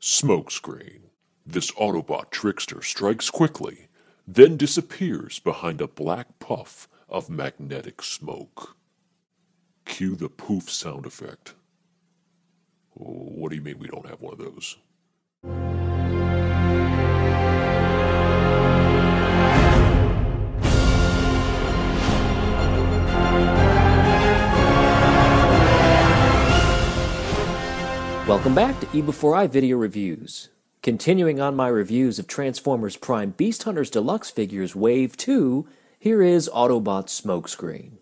Smokescreen. This Autobot trickster strikes quickly, then disappears behind a black puff of magnetic smoke. Cue the poof sound effect. What do you mean we don't have one of those? Welcome back to eBEFOREi Video Reviews. Continuing on my reviews of Transformers Prime Beast Hunters Deluxe figures Wave 2, here is Autobot Smokescreen.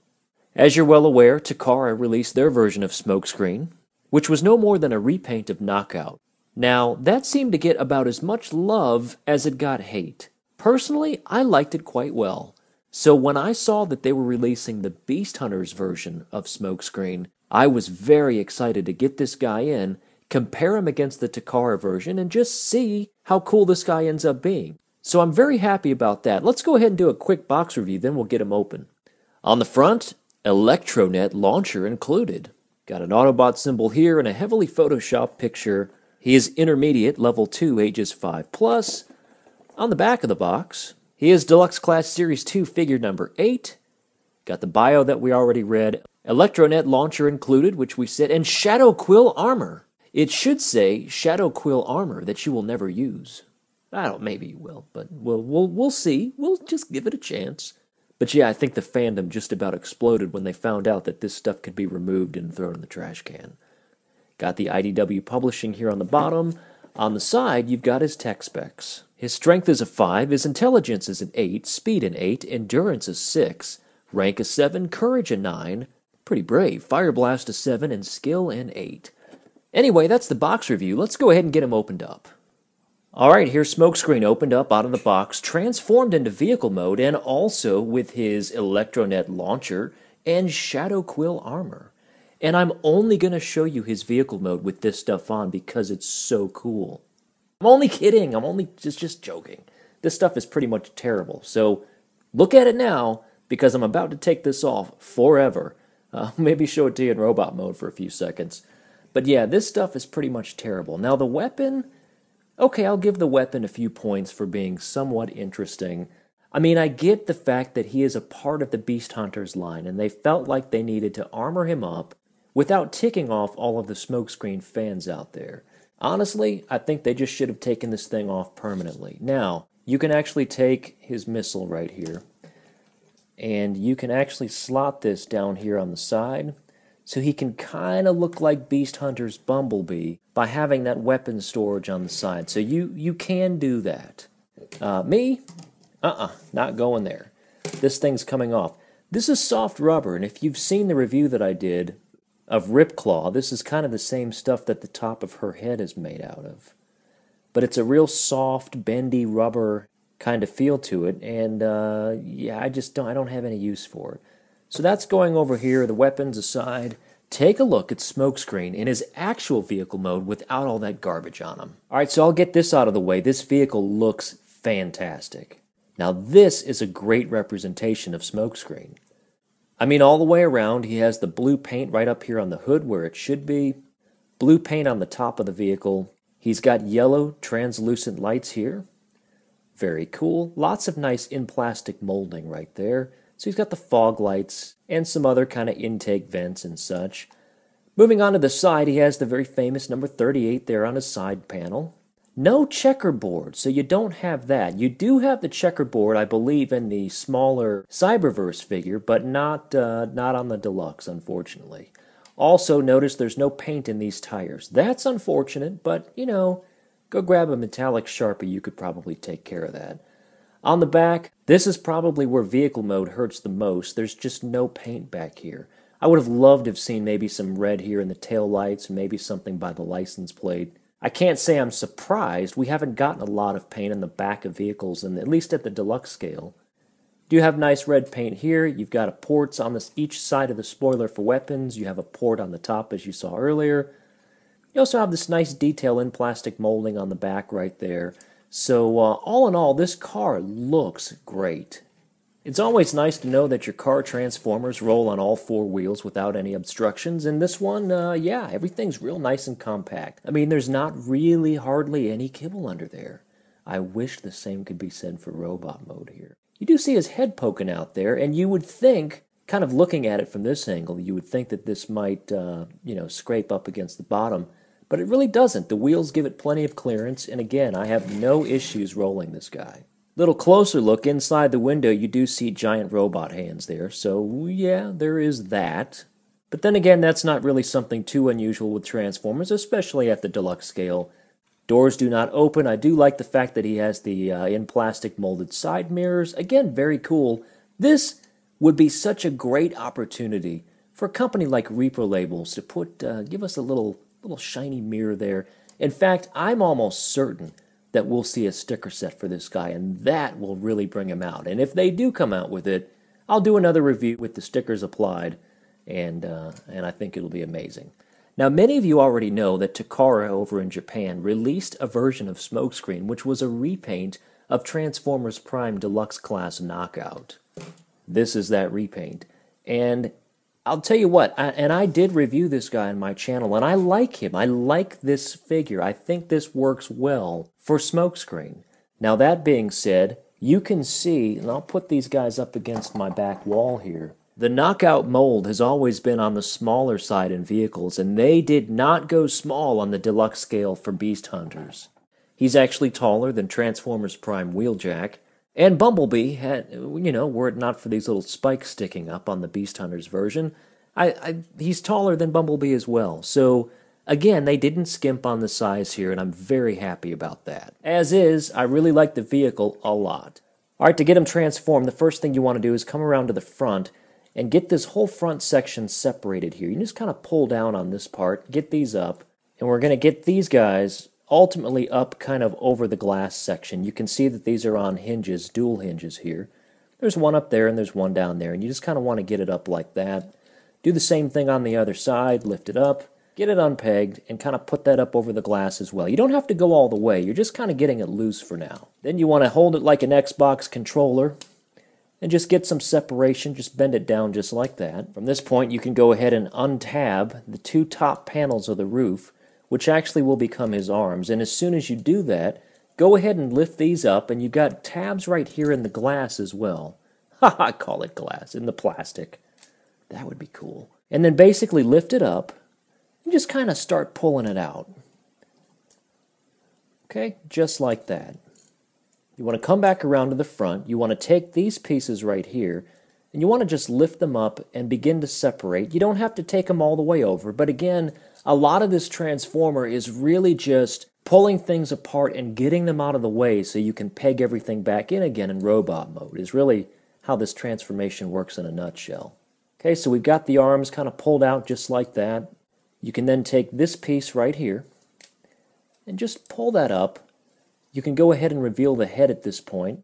As you're well aware, Takara released their version of Smokescreen, which was no more than a repaint of Knockout. Now, that seemed to get about as much love as it got hate. Personally, I liked it quite well. So when I saw that they were releasing the Beast Hunters version of Smokescreen, I was very excited to get this guy in, compare him against the Takara version, and just see how cool this guy ends up being. So I'm very happy about that. Let's go ahead and do a quick box review, then we'll get him open. On the front, Electronet launcher included. Got an Autobot symbol here and a heavily photoshopped picture. He is intermediate, level 2, ages 5+. On the back of the box, he is Deluxe Class Series 2 figure number 8. Got the bio that we already read. Electronet launcher included, which we said, and Shadow Quill armor. It should say Shadow Quill armor that you will never use. I don't, maybe you will, but we'll see. We'll just give it a chance. But yeah, I think the fandom just about exploded when they found out that this stuff could be removed and thrown in the trash can. Got the IDW publishing here on the bottom. On the side, you've got his tech specs. His strength is a 5, his intelligence is an 8, speed an 8, endurance is 6, rank a 7, courage a 9, pretty brave, fire blast a 7, and skill an 8. Anyway, that's the box review. Let's go ahead and get him opened up. Alright, here's Smokescreen opened up out of the box, transformed into vehicle mode, and also with his Electronet launcher and Shadow Quill armor. And I'm only going to show you his vehicle mode with this stuff on because it's so cool. I'm only kidding. I'm only just joking. This stuff is pretty much terrible. So look at it now because I'm about to take this off forever. Maybe show it to you in robot mode for a few seconds. But yeah, this stuff is pretty much terrible. Now the weapon, okay, I'll give the weapon a few points for being somewhat interesting. I mean, I get the fact that he is a part of the Beast Hunters line, and they felt like they needed to armor him up without ticking off all of the Smokescreen fans out there. Honestly, I think they just should have taken this thing off permanently. Now, you can actually take his missile right here, and you can actually slot this down here on the side, so he can kind of look like Beast Hunter's Bumblebee by having that weapon storage on the side. So you can do that. Me? Not going there. This thing's coming off. This is soft rubber, and if you've seen the review that I did of Ripclaw, this is kind of the same stuff that the top of her head is made out of. But it's a real soft, bendy rubber kind of feel to it, and yeah, I don't have any use for it. So that's going over here, the weapons aside. Take a look at Smokescreen in his actual vehicle mode without all that garbage on him. Alright, so I'll get this out of the way. This vehicle looks fantastic. Now this is a great representation of Smokescreen. I mean, all the way around, he has the blue paint right up here on the hood where it should be. Blue paint on the top of the vehicle. He's got yellow translucent lights here. Very cool. Lots of nice in-plastic molding right there. So he's got the fog lights and some other kind of intake vents and such. Moving on to the side, he has the very famous number 38 there on his side panel. No checkerboard, so you don't have that. You do have the checkerboard, I believe, in the smaller Cyberverse figure, but not on the Deluxe, unfortunately. Also, notice there's no paint in these tires. That's unfortunate, but, you know, go grab a metallic Sharpie. You could probably take care of that. On the back, this is probably where vehicle mode hurts the most. There's just no paint back here. I would have loved to have seen maybe some red here in the tail lights, maybe something by the license plate. I can't say I'm surprised. We haven't gotten a lot of paint in the back of vehicles, and at least at the Deluxe scale. Do have nice red paint here. You've got ports on each side of the spoiler for weapons. You have a port on the top, as you saw earlier. You also have this nice detail in plastic molding on the back right there. So all in all, this car looks great. It's always nice to know that your car transformers roll on all four wheels without any obstructions, and this one, yeah, everything's real nice and compact. I mean, there's not really hardly any kibble under there. I wish the same could be said for robot mode here. You do see his head poking out there, and you would think, kind of looking at it from this angle, you would think that this might, scrape up against the bottom, but it really doesn't. The wheels give it plenty of clearance, and again, I have no issues rolling this guy. Little closer look inside the window, you do see giant robot hands there, so yeah, there is that. But then again, that's not really something too unusual with Transformers, especially at the deluxe scale. Doors do not open. I do like the fact that he has the in plastic molded side mirrors. Again, very cool. This would be such a great opportunity for a company like Repro Labels to give us a little shiny mirror there. In fact, I'm almost certain that we'll see a sticker set for this guy, and that will really bring him out. And if they do come out with it, I'll do another review with the stickers applied, and I think it'll be amazing. Now, many of you already know that Takara over in Japan released a version of Smokescreen, which was a repaint of Transformers Prime Deluxe Class Knockout. This is that repaint. And I'll tell you what, I did review this guy on my channel, and I like him. I like this figure. I think this works well for Smokescreen. Now, that being said, you can see, and I'll put these guys up against my back wall here, the knockout mold has always been on the smaller side in vehicles, and they did not go small on the deluxe scale for Beast Hunters. He's actually taller than Transformers Prime Wheeljack, and Bumblebee had, were it not for these little spikes sticking up on the Beast Hunters version, he's taller than Bumblebee as well. So, again, they didn't skimp on the size here, and I'm very happy about that. As is, I really like the vehicle a lot. Alright, to get him transformed, the first thing you want to do is come around to the front and get this whole front section separated here. You just kind of pull down on this part, get these up, and we're going to get these guys ultimately up kind of over the glass section. You can see that these are on hinges, dual hinges here. There's one up there and there's one down there, and you just kind of want to get it up like that. Do the same thing on the other side, lift it up, get it unpegged, and kind of put that up over the glass as well. You don't have to go all the way, you're just kind of getting it loose for now. Then you want to hold it like an Xbox controller, and just get some separation, just bend it down just like that. From this point, you can go ahead and untab the two top panels of the roof, which actually will become his arms. And as soon as you do that, go ahead and lift these up, and you've got tabs right here in the glass as well. I call it glass, in the plastic. That would be cool. And then basically lift it up, and just kind of start pulling it out. Okay, just like that. You want to come back around to the front. You want to take these pieces right here, and you want to just lift them up and begin to separate. You don't have to take them all the way over, but again, a lot of this transformer is really just pulling things apart and getting them out of the way so you can peg everything back in again in robot mode is really how this transformation works in a nutshell. Okay, so we've got the arms kind of pulled out just like that. You can then take this piece right here and just pull that up. You can go ahead and reveal the head at this point,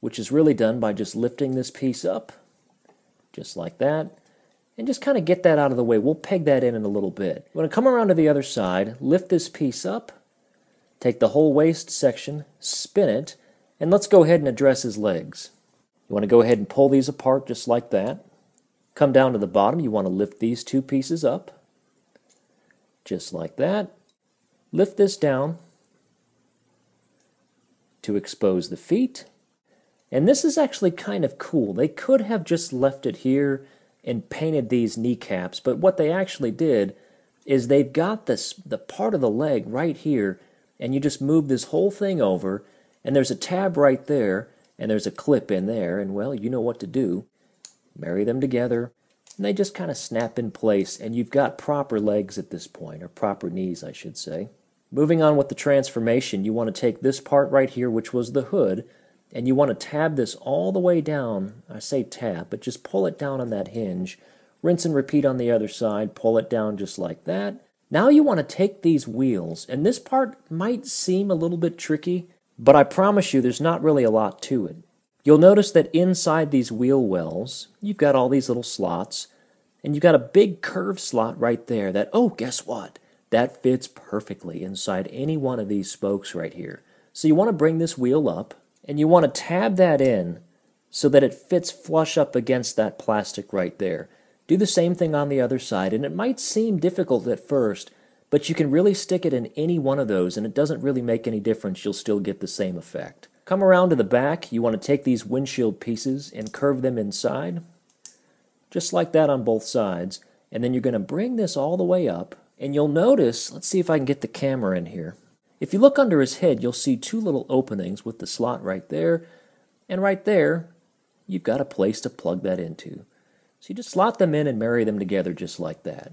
which is really done by just lifting this piece up, just like that, and just kind of get that out of the way. We'll peg that in a little bit. You want to come around to the other side, lift this piece up, take the whole waist section, spin it, and let's go ahead and address his legs. You want to go ahead and pull these apart just like that. Come down to the bottom, you want to lift these two pieces up, just like that. Lift this down to expose the feet. And this is actually kind of cool. They could have just left it here and painted these kneecaps, but what they actually did is they've got the part of the leg right here, and you just move this whole thing over, and there's a tab right there, and there's a clip in there, and well, you know what to do. Marry them together, and they just kind of snap in place, and you've got proper legs at this point, or proper knees, I should say. Moving on with the transformation, you want to take this part right here, which was the hood, and you want to tab this all the way down. I say tab, but just pull it down on that hinge. Rinse and repeat on the other side, pull it down just like that. Now you want to take these wheels, and this part might seem a little bit tricky, but I promise you there's not really a lot to it. You'll notice that inside these wheel wells, you've got all these little slots, and you've got a big curved slot right there that, oh, guess what? That fits perfectly inside any one of these spokes right here. So you want to bring this wheel up, and you want to tab that in so that it fits flush up against that plastic right there. Do the same thing on the other side, and it might seem difficult at first, but you can really stick it in any one of those, and it doesn't really make any difference. You'll still get the same effect. Come around to the back. You want to take these windshield pieces and curve them inside, just like that on both sides, and then you're going to bring this all the way up, and you'll notice, let's see if I can get the camera in here. If you look under his head, you'll see two little openings with the slot right there, and right there, you've got a place to plug that into. So you just slot them in and marry them together just like that.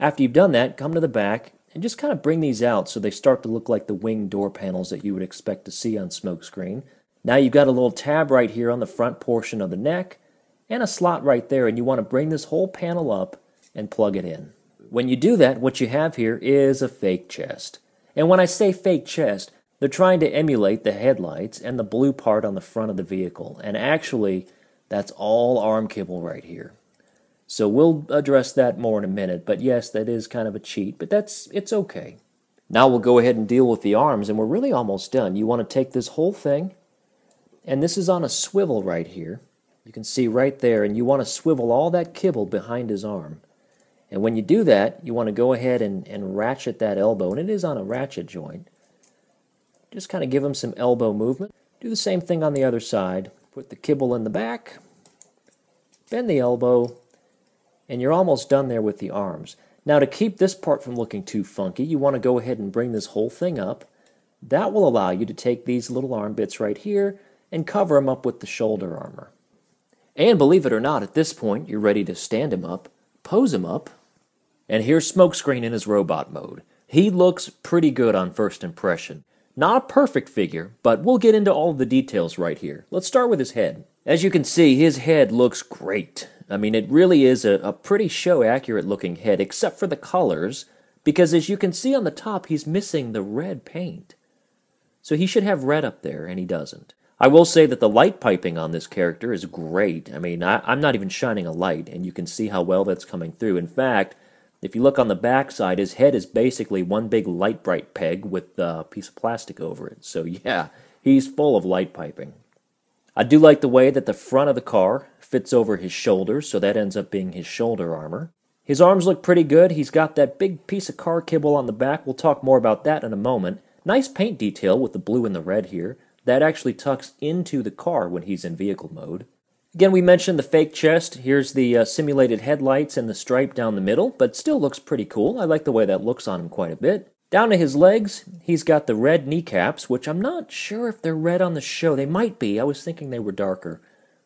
After you've done that, come to the back and just kind of bring these out so they start to look like the wing door panels that you would expect to see on Smokescreen. Now you've got a little tab right here on the front portion of the neck and a slot right there, and you want to bring this whole panel up and plug it in. When you do that, what you have here is a fake chest. And when I say fake chest, they're trying to emulate the headlights and the blue part on the front of the vehicle. And actually, that's all arm kibble right here. So we'll address that more in a minute, but yes, that is kind of a cheat, but it's okay. Now we'll go ahead and deal with the arms, and we're really almost done. You want to take this whole thing, and this is on a swivel right here. You can see right there, and you want to swivel all that kibble behind his arm. And when you do that, you want to go ahead and ratchet that elbow, and it is on a ratchet joint. Just kind of give him some elbow movement. Do the same thing on the other side. Put the kibble in the back, bend the elbow, and you're almost done there with the arms. Now to keep this part from looking too funky, you want to go ahead and bring this whole thing up. That will allow you to take these little arm bits right here and cover them up with the shoulder armor. And believe it or not, at this point, you're ready to stand him up, pose him up, and here's Smokescreen in his robot mode. He looks pretty good on first impression. Not a perfect figure, but we'll get into all of the details right here. Let's start with his head. As you can see, his head looks great. I mean, it really is a pretty show-accurate looking head, except for the colors, because as you can see on the top, he's missing the red paint. So he should have red up there, and he doesn't. I will say that the light piping on this character is great. I mean, I'm not even shining a light, and you can see how well that's coming through. In fact, if you look on the back side, his head is basically one big light bright peg with a piece of plastic over it. So yeah, he's full of light piping. I do like the way that the front of the car fits over his shoulders, so that ends up being his shoulder armor. His arms look pretty good. He's got that big piece of car kibble on the back. We'll talk more about that in a moment. Nice paint detail with the blue and the red here. That actually tucks into the car when he's in vehicle mode. Again, we mentioned the fake chest. Here's the simulated headlights and the stripe down the middle, but still looks pretty cool. I like the way that looks on him quite a bit. Down to his legs, he's got the red kneecaps, which I'm not sure if they're red on the show. They might be. I was thinking they were darker.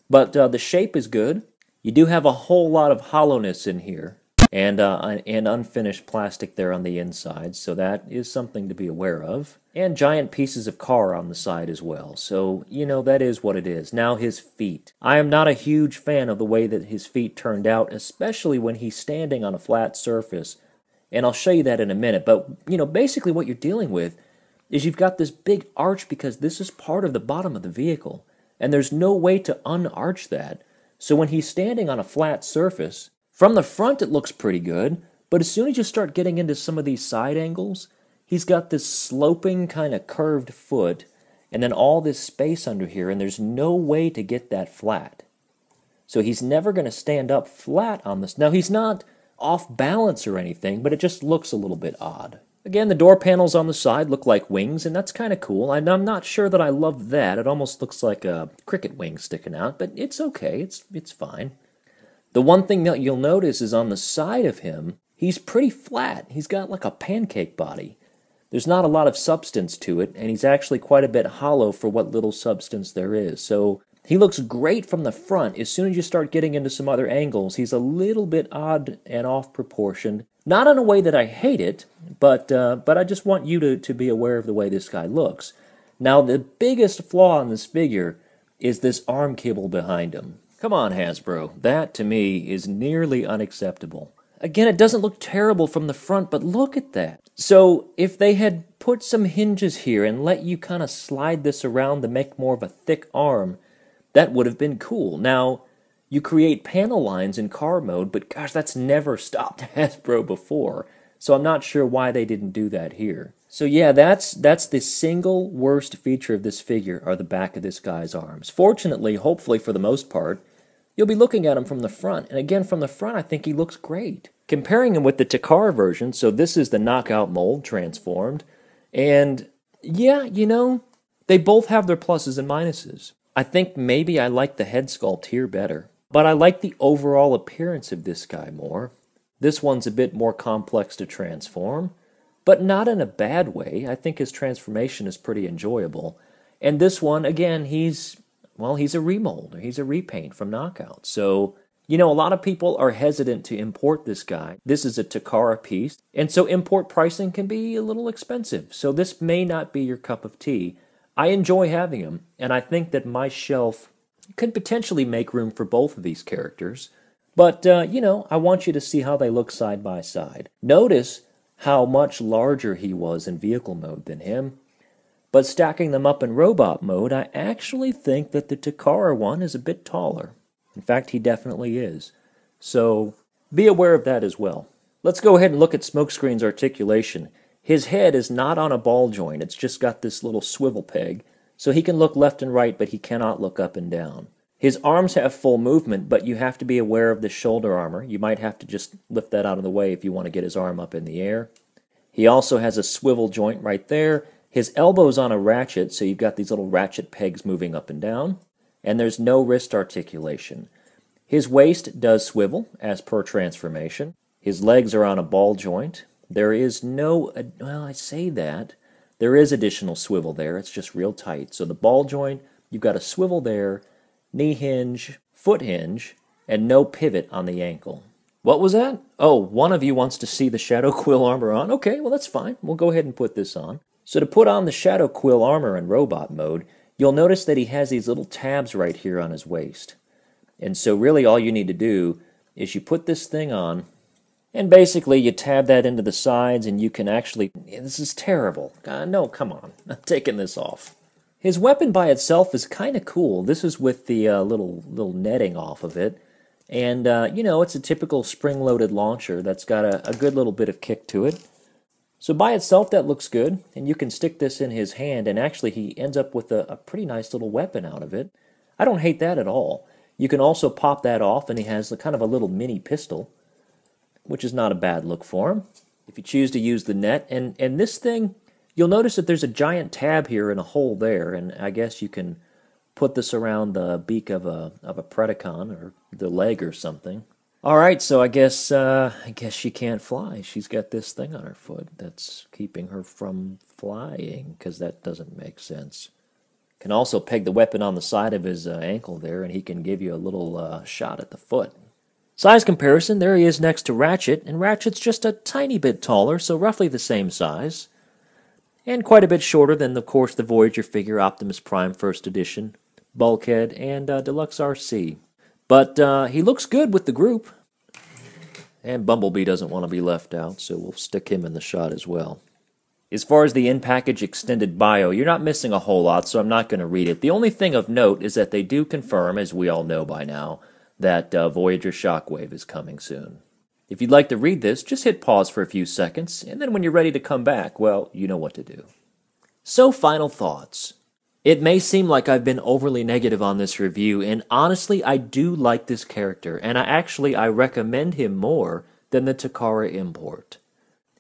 But the shape is good. You do have a whole lot of hollowness in here and unfinished plastic there on the inside, so that is something to be aware of. And giant pieces of car on the side as well. So, you know, that is what it is. Now his feet. I am not a huge fan of the way that his feet turned out, especially when he's standing on a flat surface. And I'll show you that in a minute. But, you know, basically what you're dealing with is you've got this big arch because this is part of the bottom of the vehicle. And there's no way to unarch that. So when he's standing on a flat surface, from the front it looks pretty good. But as soon as you start getting into some of these side angles, he's got this sloping kind of curved foot and then all this space under here, and there's no way to get that flat. So he's never going to stand up flat on this. Now he's not off balance or anything, but it just looks a little bit odd. Again, the door panels on the side look like wings, and that's kind of cool. I'm not sure that I love that. It almost looks like a cricket wing sticking out, but it's okay. It's fine. The one thing that you'll notice is on the side of him, he's pretty flat. He's got like a pancake body. There's not a lot of substance to it, and he's actually quite a bit hollow for what little substance there is. So he looks great from the front. As soon as you start getting into some other angles, he's a little bit odd and off proportion. Not in a way that I hate it, but I just want you to be aware of the way this guy looks. Now, the biggest flaw in this figure is this arm cable behind him. Come on, Hasbro. That, to me, is nearly unacceptable. Again, it doesn't look terrible from the front, but look at that. So, if they had put some hinges here and let you kind of slide this around to make more of a thick arm, that would have been cool. Now, you create panel lines in car mode, but gosh, that's never stopped Hasbro before. So I'm not sure why they didn't do that here. So yeah, that's the single worst feature of this figure, are the back of this guy's arms. Fortunately, hopefully for the most part, you'll be looking at him from the front. And again, from the front, I think he looks great. Comparing him with the Takara version, so this is the knockout mold transformed. And yeah, you know, they both have their pluses and minuses. I think maybe I like the head sculpt here better. But I like the overall appearance of this guy more. This one's a bit more complex to transform, but not in a bad way. I think his transformation is pretty enjoyable. And this one, again, he's a remold, or he's a repaint from Knockout. So, you know, a lot of people are hesitant to import this guy. This is a Takara piece, and so import pricing can be a little expensive. So this may not be your cup of tea. I enjoy having him, and I think that my shelf could potentially make room for both of these characters. But, you know, I want you to see how they look side by side. Notice how much larger he was in vehicle mode than him. But stacking them up in robot mode, I actually think that the Takara one is a bit taller. In fact, he definitely is. So be aware of that as well. Let's go ahead and look at Smokescreen's articulation. His head is not on a ball joint. It's just got this little swivel peg. So he can look left and right, but he cannot look up and down. His arms have full movement, but you have to be aware of the shoulder armor. You might have to just lift that out of the way if you want to get his arm up in the air. He also has a swivel joint right there. His elbow's on a ratchet, so you've got these little ratchet pegs moving up and down. And there's no wrist articulation. His waist does swivel, as per transformation. His legs are on a ball joint. There is no, well, I say that. There is additional swivel there. It's just real tight. So the ball joint, you've got a swivel there, knee hinge, foot hinge, and no pivot on the ankle. What was that? Oh, one of you wants to see the Shadow Quill armor on? Okay, well that's fine. We'll go ahead and put this on. So to put on the Shadow Quill armor in robot mode, you'll notice that he has these little tabs right here on his waist. And so really all you need to do is you put this thing on, and basically you tab that into the sides, and you can actually... This is terrible. No, come on. I'm taking this off. His weapon by itself is kind of cool. This is with the little netting off of it. And, you know, it's a typical spring-loaded launcher that's got a good little bit of kick to it. So by itself, that looks good. And you can stick this in his hand, and actually he ends up with a pretty nice little weapon out of it. I don't hate that at all. You can also pop that off, and he has kind of a little mini pistol, which is not a bad look for him. If you choose to use the net, and this thing, you'll notice that there's a giant tab here and a hole there, and I guess you can put this around the beak of a Predacon, or the leg or something. Alright, so I guess she can't fly. She's got this thing on her foot that's keeping her from flying, because that doesn't make sense. Can also peg the weapon on the side of his ankle there, and he can give you a little shot at the foot. Size comparison, there he is next to Ratchet, and Ratchet's just a tiny bit taller, so roughly the same size. And quite a bit shorter than, of course, the Voyager figure, Optimus Prime First Edition, Bulkhead, and Deluxe RC. But he looks good with the group. And Bumblebee doesn't want to be left out, so we'll stick him in the shot as well. As far as the in-package extended bio, you're not missing a whole lot, so I'm not going to read it. The only thing of note is that they do confirm, as we all know by now, that Voyager Shockwave is coming soon. If you'd like to read this, just hit pause for a few seconds, and then when you're ready to come back, well, you know what to do. So, final thoughts. It may seem like I've been overly negative on this review, and honestly, I do like this character, and I recommend him more than the Takara import.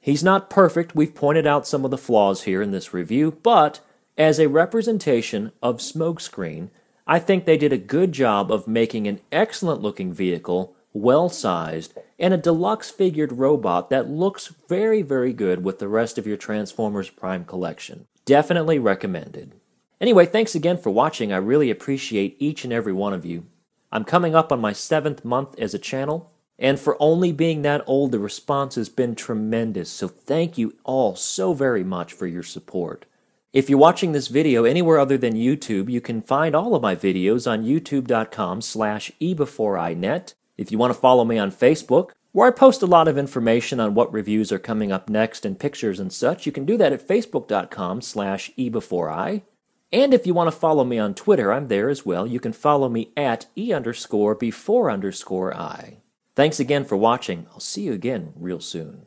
He's not perfect, we've pointed out some of the flaws here in this review, but as a representation of Smokescreen, I think they did a good job of making an excellent-looking vehicle, well-sized, and a deluxe-figured robot that looks very, very good with the rest of your Transformers Prime collection. Definitely recommended. Anyway, thanks again for watching. I really appreciate each and every one of you. I'm coming up on my 7th month as a channel, and for only being that old, the response has been tremendous, so thank you all so very much for your support. If you're watching this video anywhere other than YouTube, you can find all of my videos on youtube.com/eBEFOREiNet. If you want to follow me on Facebook, where I post a lot of information on what reviews are coming up next and pictures and such, you can do that at facebook.com/eBEFOREi. And if you want to follow me on Twitter, I'm there as well. You can follow me at @E_before_I. Thanks again for watching. I'll see you again real soon.